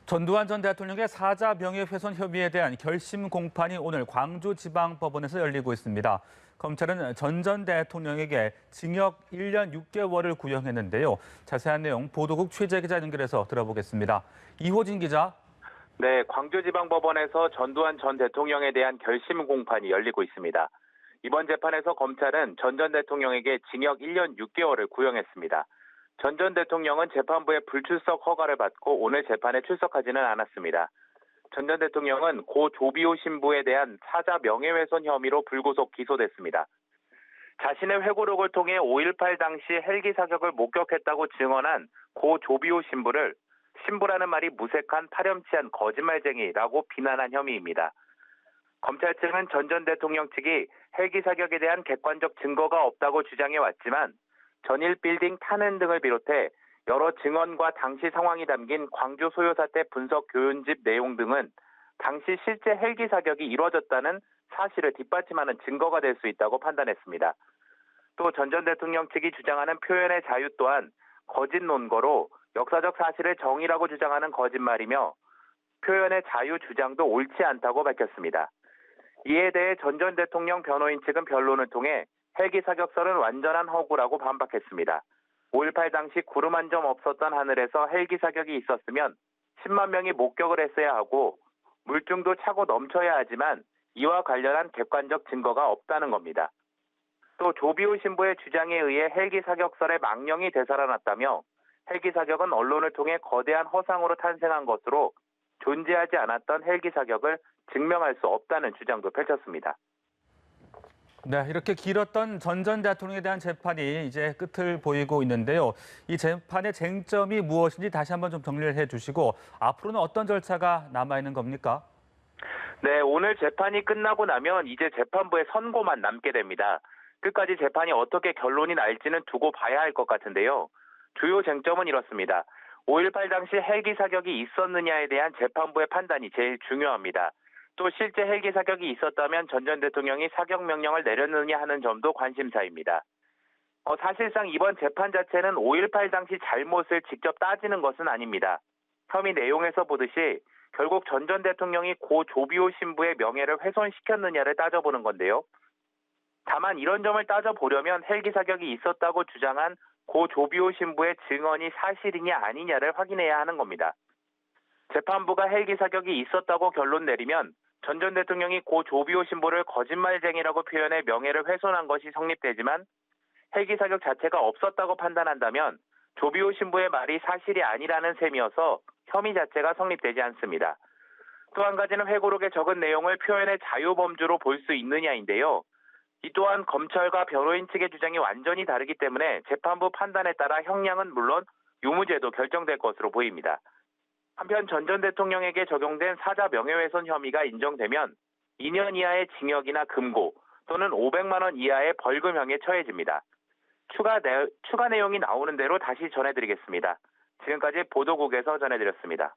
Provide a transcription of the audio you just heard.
전두환 전 대통령의 사자 명예훼손 혐의에 대한 결심 공판이 오늘 광주지방법원에서 열리고 있습니다. 검찰은 전 대통령에게 징역 1년 6개월을 구형했는데요. 자세한 내용 보도국 취재 기자 연결해서 들어보겠습니다. 이호진 기자. 네, 광주지방법원에서 전두환 전 대통령에 대한 결심 공판이 열리고 있습니다. 이번 재판에서 검찰은 전 대통령에게 징역 1년 6개월을 구형했습니다. 전 대통령은 재판부의 불출석 허가를 받고 오늘 재판에 출석하지는 않았습니다. 전 대통령은 고 조비오 신부에 대한 사자 명예훼손 혐의로 불구속 기소됐습니다. 자신의 회고록을 통해 5.18 당시 헬기 사격을 목격했다고 증언한 고 조비오 신부라는 말이 무색한 파렴치한 거짓말쟁이라고 비난한 혐의입니다. 검찰 측은 전 대통령 측이 헬기 사격에 대한 객관적 증거가 없다고 주장해왔지만 전일 빌딩 탄핵 등을 비롯해 여러 증언과 당시 상황이 담긴 광주 소요 사태 분석 교훈집 내용 등은 당시 실제 헬기 사격이 이루어졌다는 사실을 뒷받침하는 증거가 될 수 있다고 판단했습니다. 또 전 대통령 측이 주장하는 표현의 자유 또한 거짓 논거로 역사적 사실을 정의라고 주장하는 거짓말이며 표현의 자유 주장도 옳지 않다고 밝혔습니다. 이에 대해 전 대통령 변호인 측은 변론을 통해 헬기 사격설은 완전한 허구라고 반박했습니다. 5.18 당시 구름 한 점 없었던 하늘에서 헬기 사격이 있었으면 10만 명이 목격을 했어야 하고 물증도 차고 넘쳐야 하지만 이와 관련한 객관적 증거가 없다는 겁니다. 또 조비오 신부의 주장에 의해 헬기 사격설에 망령이 되살아났다며 헬기 사격은 언론을 통해 거대한 허상으로 탄생한 것으로 존재하지 않았던 헬기 사격을 증명할 수 없다는 주장도 펼쳤습니다. 네, 이렇게 길었던 전 대통령에 대한 재판이 이제 끝을 보이고 있는데요. 이 재판의 쟁점이 무엇인지 다시 한번 좀 정리를 해주시고 앞으로는 어떤 절차가 남아있는 겁니까? 네, 오늘 재판이 끝나고 나면 이제 재판부의 선고만 남게 됩니다. 끝까지 재판이 어떻게 결론이 날지는 두고 봐야 할 것 같은데요. 주요 쟁점은 이렇습니다. 5.18 당시 헬기 사격이 있었느냐에 대한 재판부의 판단이 제일 중요합니다. 또 실제 헬기 사격이 있었다면 전 대통령이 사격 명령을 내렸느냐 하는 점도 관심사입니다. 사실상 이번 재판 자체는 5.18 당시 잘못을 직접 따지는 것은 아닙니다. 혐의 내용에서 보듯이 결국 전 대통령이 고 조비오 신부의 명예를 훼손시켰느냐를 따져보는 건데요. 다만 이런 점을 따져보려면 헬기 사격이 있었다고 주장한 고 조비오 신부의 증언이 사실이냐 아니냐를 확인해야 하는 겁니다. 재판부가 헬기 사격이 있었다고 결론 내리면 전 대통령이 고 조비오 신부를 거짓말쟁이라고 표현해 명예를 훼손한 것이 성립되지만 헬기 사격 자체가 없었다고 판단한다면 조비오 신부의 말이 사실이 아니라는 셈이어서 혐의 자체가 성립되지 않습니다. 또 한 가지는 회고록에 적은 내용을 표현의 자유범주로 볼 수 있느냐인데요. 이 또한 검찰과 변호인 측의 주장이 완전히 다르기 때문에 재판부 판단에 따라 형량은 물론 유무죄도 결정될 것으로 보입니다. 한편 전 대통령에게 적용된 사자 명예훼손 혐의가 인정되면 2년 이하의 징역이나 금고 또는 500만 원 이하의 벌금형에 처해집니다. 추가 내용이 나오는 대로 다시 전해드리겠습니다. 지금까지 보도국에서 전해드렸습니다.